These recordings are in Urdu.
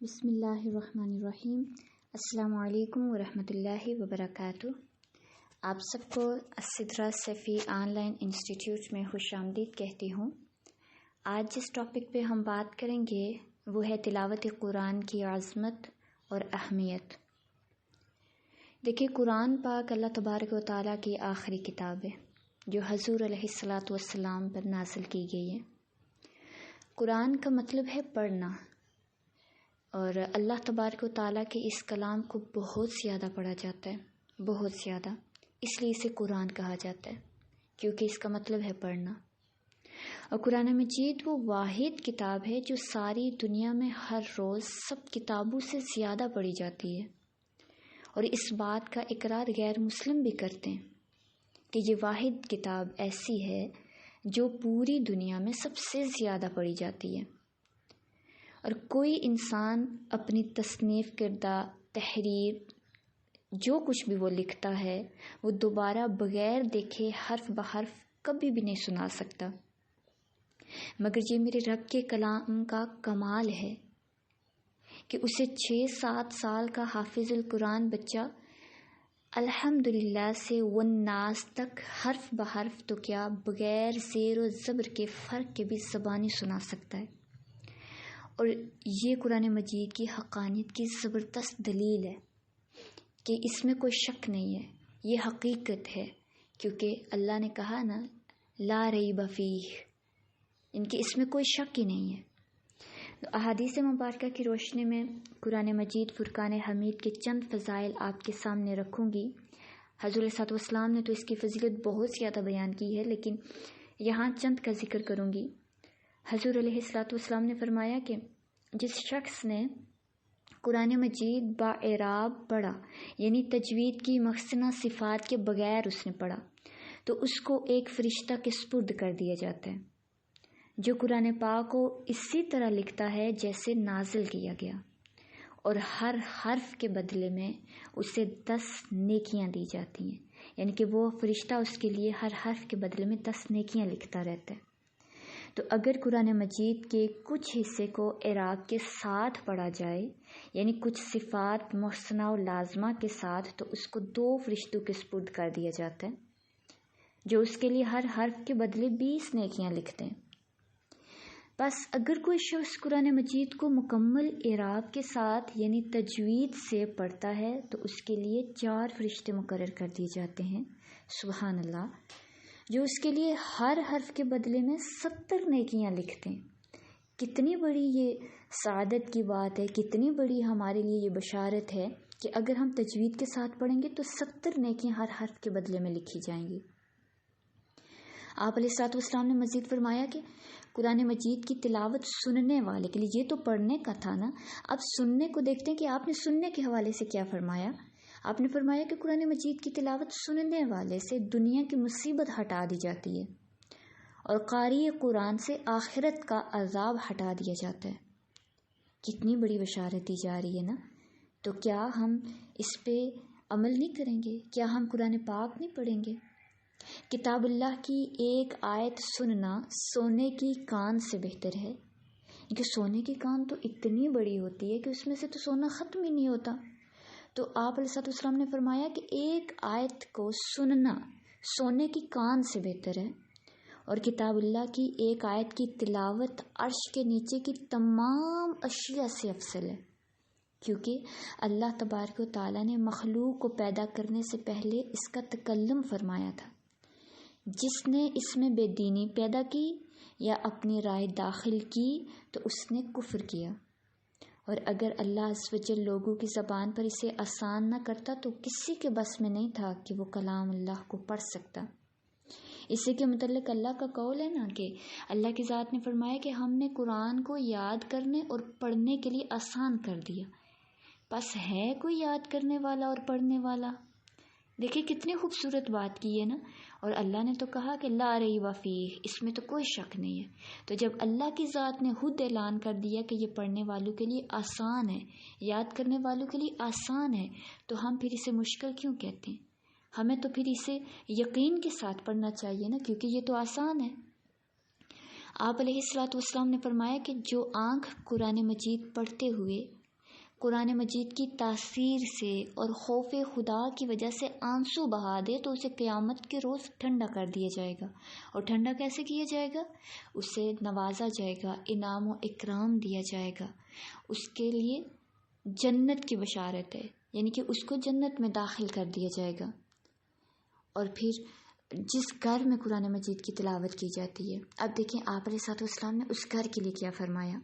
بسم اللہ الرحمن الرحیم۔ السلام علیکم ورحمۃ اللہ وبرکاتہ۔ آپ سب کو السدرہ صفی آن لائن انسٹیٹیوٹ میں خوش آمدید کہتی ہوں۔ آج جس ٹاپک پہ ہم بات کریں گے وہ ہے تلاوت قرآن کی عظمت اور اہمیت۔ دیکھیں، قرآن پاک اللہ تبارک و تعالیٰ کی آخری کتاب ہے جو حضور علیہ الصلاۃ والسلام پر نازل کی گئی ہے۔ قرآن کا مطلب ہے پڑھنا، اور اللہ تبارک و تعالیٰ کے اس کلام کو بہت زیادہ پڑھا جاتا ہے، بہت زیادہ، اس لیے اسے قرآن کہا جاتا ہے کیونکہ اس کا مطلب ہے پڑھنا۔ اور قرآن مجید وہ واحد کتاب ہے جو ساری دنیا میں ہر روز سب کتابوں سے زیادہ پڑھی جاتی ہے، اور اس بات کا اقرار غیر مسلم بھی کرتے ہیں کہ یہ واحد کتاب ایسی ہے جو پوری دنیا میں سب سے زیادہ پڑھی جاتی ہے، اور کوئی انسان اپنی تصنیف کردہ تحریر جو کچھ بھی وہ لکھتا ہے وہ دوبارہ بغیر دیکھے حرف بحرف کبھی بھی نہیں سنا سکتا، مگر یہ میرے رب کے کلام کا کمال ہے کہ اسے 6-7 سال کا حافظ القرآن بچہ الحمدللہ سے والناس تک حرف بحرف تو کیا بغیر زیر و زبر کے فرق کے بھی زبانی سنا سکتا ہے۔ اور یہ قرآن مجید کی حقانیت کی زبردست دلیل ہے کہ اس میں کوئی شک نہیں ہے، یہ حقیقت ہے، کیونکہ اللہ نے کہا نا لا ریب فیہ، ان کی اس میں کوئی شک ہی نہیں ہے۔ تو احادیث مبارکہ کی روشنی میں قرآن مجید فرقان حمید کے چند فضائل آپ کے سامنے رکھوں گی۔ حضور صلی اللہ علیہ وسلم نے تو اس کی فضیلت بہت زیادہ بیان کی ہے، لیکن یہاں چند کا ذکر کروں گی۔ حضور علیہ السلام نے فرمایا کہ جس شخص نے قرآن مجید با اعراب پڑھا، یعنی تجوید کی محسنہ صفات کے بغیر اس نے پڑھا، تو اس کو ایک فرشتہ کے سپرد کر دیا جاتا ہے جو قرآن پاک کو اسی طرح لکھتا ہے جیسے نازل کیا گیا، اور ہر حرف کے بدلے میں اسے 10 نیکیاں دی جاتی ہیں، یعنی کہ وہ فرشتہ اس کے لیے ہر حرف کے بدلے میں 10 نیکیاں لکھتا رہتا ہے۔ تو اگر قرآن مجید کے کچھ حصے کو اعراب کے ساتھ پڑھا جائے، یعنی کچھ صفات محسنہ و لازمہ کے ساتھ، تو اس کو 2 فرشتوں کے سپرد کر دیا جاتا ہے جو اس کے لیے ہر حرف کے بدلے 20 نیکیاں لکھتے ہیں۔ بس اگر کوئی شخص قرآن مجید کو مکمل اعراب کے ساتھ یعنی تجوید سے پڑھتا ہے تو اس کے لیے 4 فرشتے مقرر کر دیے جاتے ہیں، سبحان اللہ، جو اس کے لیے ہر حرف کے بدلے میں 70 نیکیاں لکھتے ہیں۔ کتنی بڑی یہ سعادت کی بات ہے، کتنی بڑی ہمارے لیے یہ بشارت ہے کہ اگر ہم تجوید کے ساتھ پڑھیں گے تو 70 نیکیاں ہر حرف کے بدلے میں لکھی جائیں گی۔ آپ علیہ الصلوۃ والسلام نے مزید فرمایا کہ قرآن مجید کی تلاوت سننے والے کے لیے، یہ تو پڑھنے کا تھا نا، اب سننے کو دیکھتے ہیں کہ آپ نے سننے کے حوالے سے کیا فرمایا۔ آپ نے فرمایا کہ قرآن مجید کی تلاوت سننے والے سے دنیا کی مصیبت ہٹا دی جاتی ہے، اور قاری قرآن سے آخرت کا عذاب ہٹا دیا جاتا ہے۔ کتنی بڑی بشارت دی جا رہی ہے نا۔ تو کیا ہم اس پہ عمل نہیں کریں گے؟ کیا ہم قرآن پاک نہیں پڑھیں گے؟ کتاب اللہ کی ایک آیت سننا سونے کی کان سے بہتر ہے، کیونکہ سونے کی کان تو اتنی بڑی ہوتی ہے کہ اس میں سے تو سونا ختم ہی نہیں ہوتا۔ تو آپ علیہ السلام نے فرمایا کہ ایک آیت کو سننا سونے کی کان سے بہتر ہے، اور کتاب اللہ کی ایک آیت کی تلاوت عرش کے نیچے کی تمام اشیاء سے افضل ہے، کیونکہ اللہ تبارک و تعالیٰ نے مخلوق کو پیدا کرنے سے پہلے اس کا تکلم فرمایا تھا۔ جس نے اس میں بے دینی پیدا کی یا اپنی رائے داخل کی تو اس نے کفر کیا، اور اگر اللہ عز و جل لوگوں کی زبان پر اسے آسان نہ کرتا تو کسی کے بس میں نہیں تھا کہ وہ کلام اللہ کو پڑھ سکتا۔ اسی کے متعلق اللہ کا قول ہے نا کہ اللہ کی ذات نے فرمایا کہ ہم نے قرآن کو یاد کرنے اور پڑھنے کے لیے آسان کر دیا۔ بس ہے کوئی یاد کرنے والا اور پڑھنے والا؟ دیکھیں کتنی خوبصورت بات کی ہے نا۔ اور اللہ نے تو کہا کہ لا ریب فیہ، اس میں تو کوئی شک نہیں ہے۔ تو جب اللہ کی ذات نے خود اعلان کر دیا کہ یہ پڑھنے والوں کے لیے آسان ہے، یاد کرنے والوں کے لیے آسان ہے، تو ہم پھر اسے مشکل کیوں کہتے ہیں؟ ہمیں تو پھر اسے یقین کے ساتھ پڑھنا چاہیے نا، کیونکہ یہ تو آسان ہے۔ آپ علیہ الصلوۃ والسلام نے فرمایا کہ جو آنکھ قرآن مجید پڑھتے ہوئے قرآن مجید کی تاثیر سے اور خوف خدا کی وجہ سے آنسو بہا دے تو اسے قیامت کے روز ٹھنڈا کر دیا جائے گا. اور ٹھنڈا کیسے کیا جائے گا؟ اسے نوازا جائے گا، انعام و اکرام دیا جائے گا، اس کے لیے جنت کی بشارت ہے، یعنی کہ اس کو جنت میں داخل کر دیا جائے گا. اور پھر جس گھر میں قرآن مجید کی تلاوت کی جاتی ہے، اب دیکھیں آپ علیہ الصلوۃ والسلام نے اس گھر کے لیے کیا فرمایا.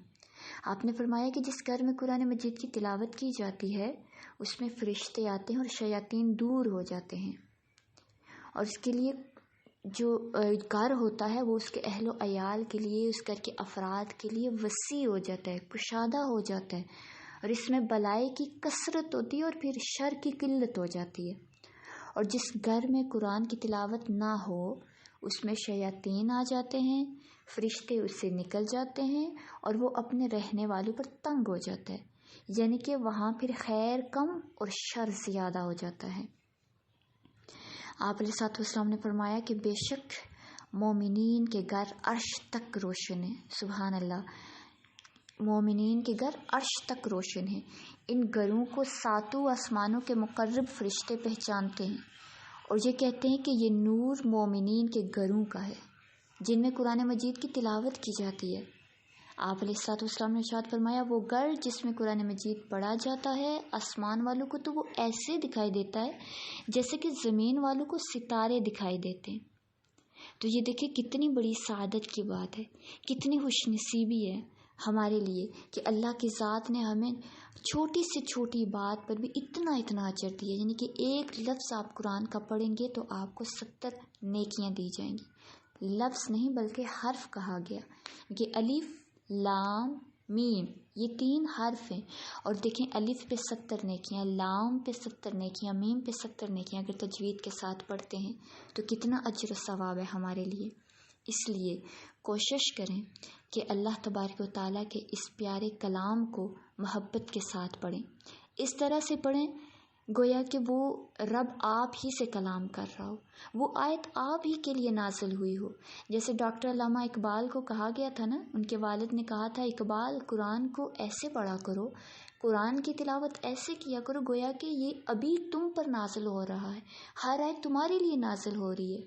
آپ نے فرمایا کہ جس گھر میں قرآن مجید کی تلاوت کی جاتی ہے اس میں فرشتے آتے ہیں اور شیاطین دور ہو جاتے ہیں، اور اس کے لیے جو گھر ہوتا ہے وہ اس کے اہل و عیال کے لیے، اس گھر کے افراد کے لیے وسیع ہو جاتا ہے، کشادہ ہو جاتا ہے، اور اس میں بلائی کی کثرت ہوتی ہے اور پھر شر کی قلت ہو جاتی ہے. اور جس گھر میں قرآن کی تلاوت نہ ہو اس میں شیاطین آ جاتے ہیں، فرشتے اس سے نکل جاتے ہیں اور وہ اپنے رہنے والوں پر تنگ ہو جاتا ہے، یعنی کہ وہاں پھر خیر کم اور شر زیادہ ہو جاتا ہے. آپ علیہ الصلوۃ والسلام نے فرمایا کہ بے شک مومنین کے گھر عرش تک روشن ہے. سبحان اللہ، مومنین کے گھر عرش تک روشن ہے. ان گھروں کو 7 آسمانوں کے مقرب فرشتے پہچانتے ہیں اور یہ کہتے ہیں کہ یہ نور مومنین کے گھروں کا ہے جن میں قرآن مجید کی تلاوت کی جاتی ہے. آپ علیہ الصلوۃ والسلام نے ارشاد فرمایا وہ گھر جس میں قرآن مجید پڑھا جاتا ہے آسمان والوں کو تو وہ ایسے دکھائی دیتا ہے جیسے کہ زمین والوں کو ستارے دکھائی دیتے ہیں. تو یہ دیکھیں کتنی بڑی سعادت کی بات ہے، کتنی خوش نصیبی ہے ہمارے لیے کہ اللہ کی ذات نے ہمیں چھوٹی سے چھوٹی بات پر بھی اتنا اجر دیا. یعنی کہ ایک لفظ آپ قرآن کا پڑھیں گے تو آپ کو 70 نیکیاں دی جائیں گی. لفظ نہیں بلکہ حرف کہا گیا کہ الف لام میم، یہ 3 حرف ہیں، اور دیکھیں الف پہ 70 نیکیاں، لام پہ 70 نیکیاں، میم پہ 70 نیکیاں. اگر تجوید کے ساتھ پڑھتے ہیں تو کتنا اجر و ثواب ہے ہمارے لیے. اس لیے کوشش کریں کہ اللہ تبارک و تعالیٰ کے اس پیارے کلام کو محبت کے ساتھ پڑھیں، اس طرح سے پڑھیں گویا کہ وہ رب آپ ہی سے کلام کر رہا ہو، وہ آیت آپ ہی کے لیے نازل ہوئی ہو. جیسے ڈاکٹر علامہ اقبال کو کہا گیا تھا نا، ان کے والد نے کہا تھا اقبال قرآن کو ایسے پڑھا کرو، قرآن کی تلاوت ایسے کیا کرو گویا کہ یہ ابھی تم پر نازل ہو رہا ہے، ہر آیت تمہارے لیے نازل ہو رہی ہے.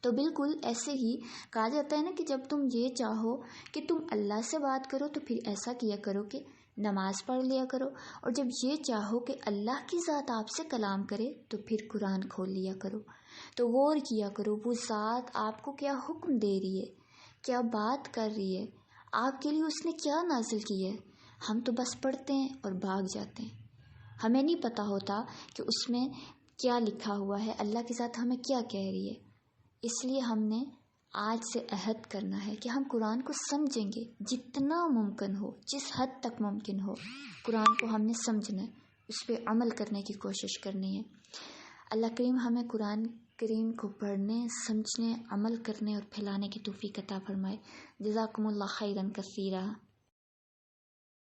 تو بالکل ایسے ہی کہا جاتا ہے نا کہ جب تم یہ چاہو کہ تم اللہ سے بات کرو تو پھر ایسا کیا کرو کہ نماز پڑھ لیا کرو، اور جب یہ چاہو کہ اللہ کی ذات آپ سے کلام کرے تو پھر قرآن کھول لیا کرو. تو غور کیا کرو وہ ذات آپ کو کیا حکم دے رہی ہے، کیا بات کر رہی ہے، آپ کے لیے اس نے کیا نازل کی ہے. ہم تو بس پڑھتے ہیں اور بھاگ جاتے ہیں، ہمیں نہیں پتہ ہوتا کہ اس میں کیا لکھا ہوا ہے، اللہ کی ذات ہمیں کیا کہہ رہی ہے. اس لیے ہم نے آج سے عہد کرنا ہے کہ ہم قرآن کو سمجھیں گے جتنا ممکن ہو، جس حد تک ممکن ہو قرآن کو ہم نے سمجھنا ہے، اس پہ عمل کرنے کی کوشش کرنی ہے. اللہ کریم ہمیں قرآن کریم کو پڑھنے، سمجھنے، عمل کرنے اور پھیلانے کی توفیق عطا فرمائے. جزاکم اللہ خیرا کثیرا.